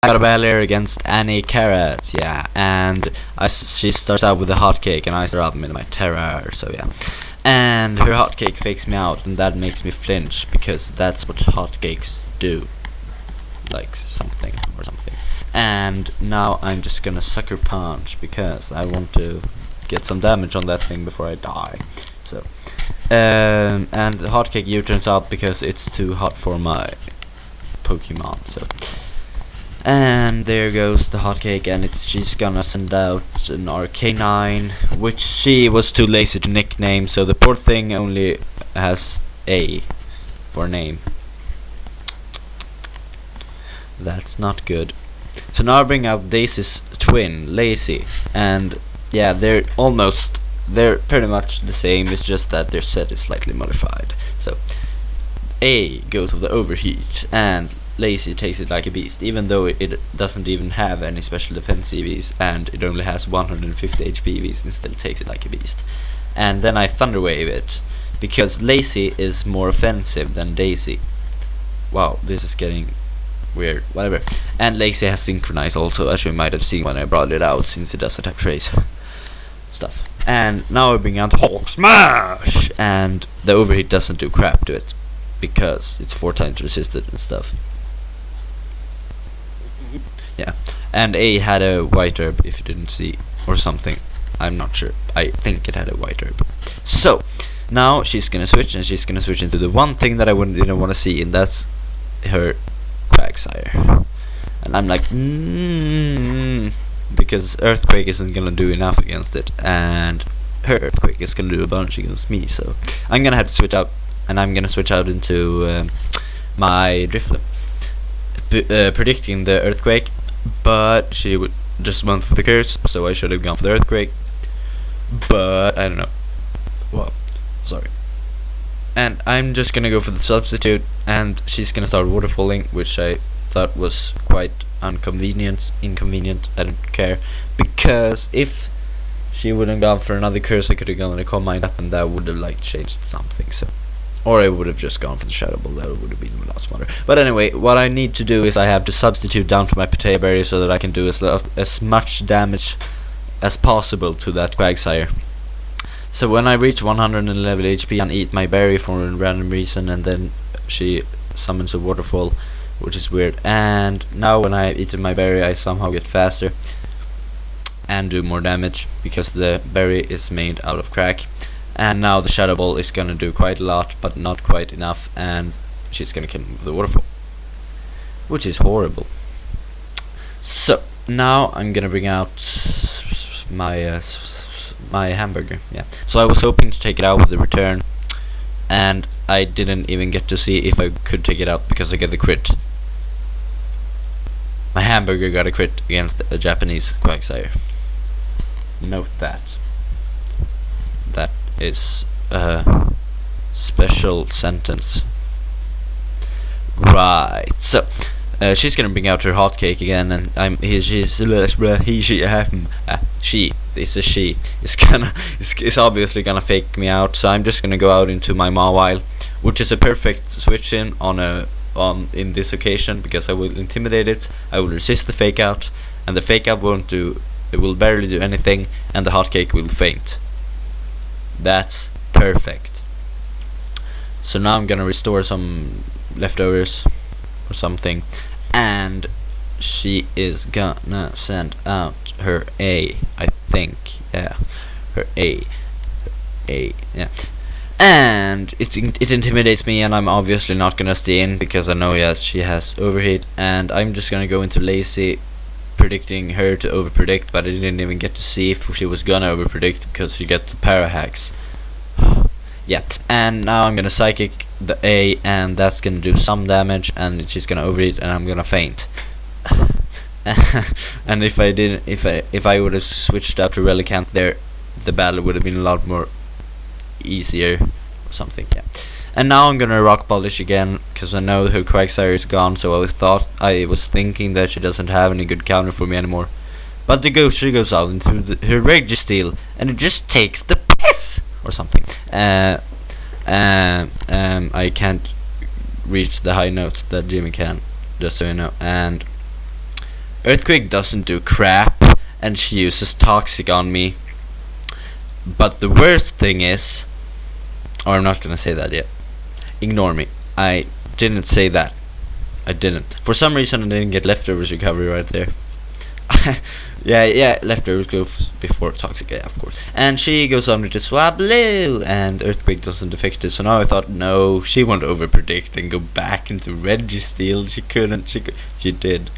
I got a battle here against AnnieCarrots, yeah, and she starts out with a hotcake and I start out with my terror, so yeah. And her hotcake fakes me out and that makes me flinch because that's what hotcakes do. Like something or something. And now I'm just gonna sucker punch because I want to get some damage on that thing before I die. So and the hotcake U-turns out because it's too hot for my Pokemon, so and there goes the hotcake, and she's gonna send out an Arcanine, which she was too lazy to nickname, so the poor thing only has A for name. That's not good. So now I bring out Daisy's twin, Lazy, and yeah, they're pretty much the same, it's just that their set is slightly modified. So A goes with the overheat, and Lazy takes it like a beast, even though it doesn't even have any special defense EVs and it only has 150 HP EVs, and still takes it like a beast. And then I Thunderwave it, because Lazy is more offensive than Daisy. Wow, this is getting weird, whatever. And Lazy has Synchronize also, as you might have seen when I brought it out, since it doesn't have trace stuff. And now I bring out Hulk Smash, and the overheat doesn't do crap to it, because it's 4 times resisted and stuff. Yeah, and A had a white herb, if you didn't see, or something. I'm not sure. I think it had a white herb. So now she's gonna switch, and she's gonna switch into the one thing that I didn't want to see, and that's her Quagsire. And I'm like, because Earthquake isn't gonna do enough against it, and her Earthquake is gonna do a bunch against me. So I'm gonna have to switch out, and I'm gonna switch out into my Drifloon, predicting the Earthquake. But she would just went for the curse, so I should have gone for the Earthquake. But I don't know. Well, sorry. And I'm just gonna go for the substitute, and she's gonna start waterfalling, which I thought was quite inconvenient. I don't care, because if she wouldn't gone for another curse, I could have gone and Calm Mind up, and that would have like changed something. So. Or I would have just gone for the Shadow Ball, that would have been a lot smarter. But anyway, what I need to do is I have to substitute down to my Potato Berry so that I can do as much damage as possible to that Quagsire. So when I reach 111 HP and eat my berry for a random reason, and then she summons a waterfall, which is weird. And now when I eat my berry, I somehow get faster and do more damage, because the berry is made out of crack. And now the Shadow Ball is gonna do quite a lot, but not quite enough, and she's gonna kill me with the waterfall, which is horrible. So now I'm gonna bring out my my hamburger. Yeah. So I was hoping to take it out with the return, and I didn't even get to see if I could take it out because I got the crit. My hamburger got a crit against a Japanese Quagsire. Note that. That is a special sentence. Right, so she's gonna bring out her hotcake again, and she is obviously gonna fake me out. So I'm just gonna go out into my Mawile, which is a perfect switch in in this occasion, because I will intimidate it, I will resist the fake out, and the fake out will barely do anything, and the hotcake will faint. That's perfect. So now I'm gonna restore some leftovers or something, and she is gonna send out her A, I think. Yeah, her A, yeah. And it intimidates me, and I'm obviously not gonna stay in because I know, yes, she has overheat, and I'm just gonna go into Lazy, predicting her to overpredict, but I didn't even get to see if she was gonna overpredict because she gets the para hacks. Yeah, and now I'm gonna psychic the A, and that's gonna do some damage, and she's gonna overheat, and I'm gonna faint. And if I would have switched out to Relicanth there, the battle would have been a lot more easier or something. Yeah. And now I'm gonna rock polish again, because I know her Quagsire is gone, so I was thinking that she doesn't have any good counter for me anymore. But she goes out into her Registeel, and it just takes the piss or something. I can't reach the high notes that Jimmy can, just so you know. And Earthquake doesn't do crap, and she uses Toxic on me. But the worst thing is, or I'm not gonna say that yet. Ignore me. I didn't say that. I didn't. For some reason, I didn't get Leftovers recovery right there. yeah, Leftovers goes before Toxic, yeah, of course. And she goes on with the Swablu, and Earthquake doesn't affect it. So now I thought, no, she won't overpredict and go back into Registeel. She couldn't. She did.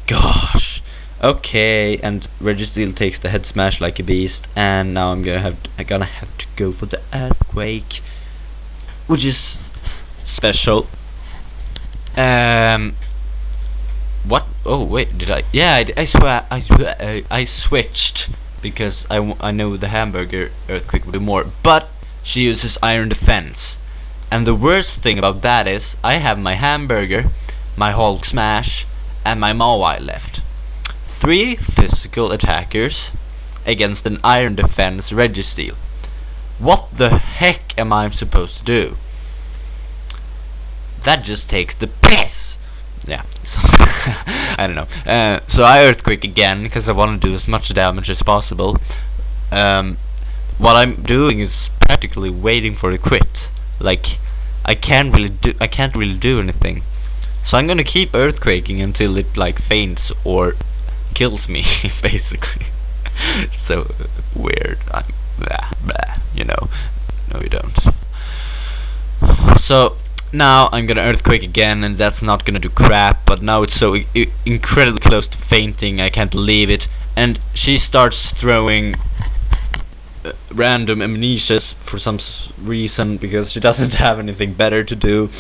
Gosh. Okay, and Registeel takes the head smash like a beast, and now I'm gonna have to go for the Earthquake, which is special. What? Oh wait, did I? Yeah, I swear I switched because I know the hamburger Earthquake would do more, but she uses Iron Defense, and the worst thing about that is I have my hamburger, my Hulk Smash, and my Mawai left. 3 physical attackers against an Iron Defense Registeel. What the heck am I supposed to do? That just takes the piss. Yeah, so I don't know. So I Earthquake again because I want to do as much damage as possible. What I'm doing is practically waiting for the crit. Like I can't really do anything. So I'm gonna keep Earthquaking until it like faints or kills me, basically. So weird. I'm blah, you know. No, you don't. So now I'm gonna Earthquake again, and that's not gonna do crap. But now it's so incredibly close to fainting, I can't believe it. And she starts throwing random amnesias for some reason because she doesn't have anything better to do.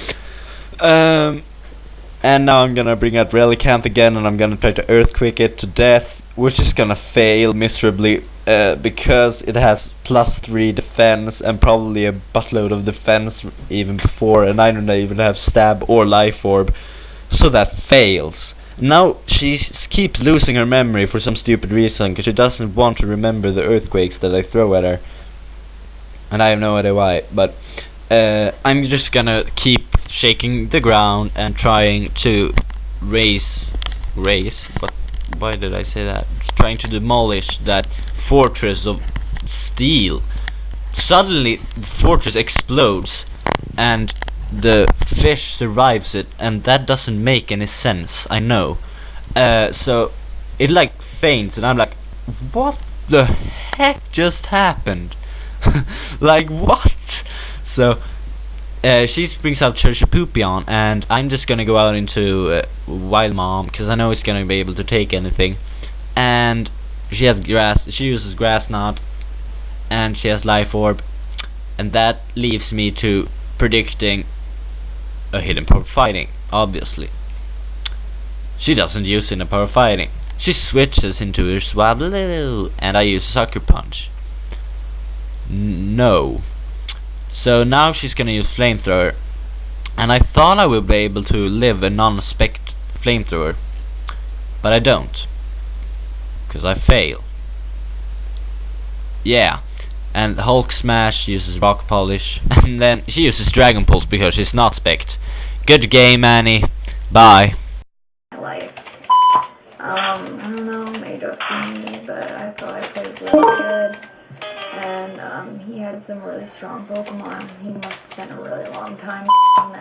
And now I'm gonna bring out Relicanth again, and I'm gonna try to Earthquake it to death, which is gonna fail miserably because it has +3 defense and probably a buttload of defense even before, and I don't even have Stab or Life Orb, so that fails. Now she keeps losing her memory for some stupid reason because she doesn't want to remember the Earthquakes that I throw at her, and I have no idea why. But I'm just gonna keep shaking the ground and trying to raise. What? Why did I say that? Trying to demolish that fortress of steel. Suddenly, the fortress explodes, and the fish survives it, and that doesn't make any sense. I know. So it like faints, and I'm like, what the heck just happened? Like what? So she brings out Poopyon, and I'm just gonna go out into Wild Mom because I know it's gonna be able to take anything. And she has grass. She uses Grass Knot, and she has Life Orb, and that leaves me to predicting a Hidden Power Fighting. Obviously, she doesn't use Hidden Power Fighting. She switches into her Swablu, and I use Sucker Punch. No. So now she's gonna use Flamethrower, and I thought I would be able to live a non-spec Flamethrower, but I don't, because I fail. Yeah, and Hulk Smash uses Rock Polish, and then she uses Dragon Pulse because she's not spec'd. Good game, Annie. Bye. Life. I don't know, maybe just me, but I thought I played really good. And he had some really strong Pokemon. He must have spent a really long time them.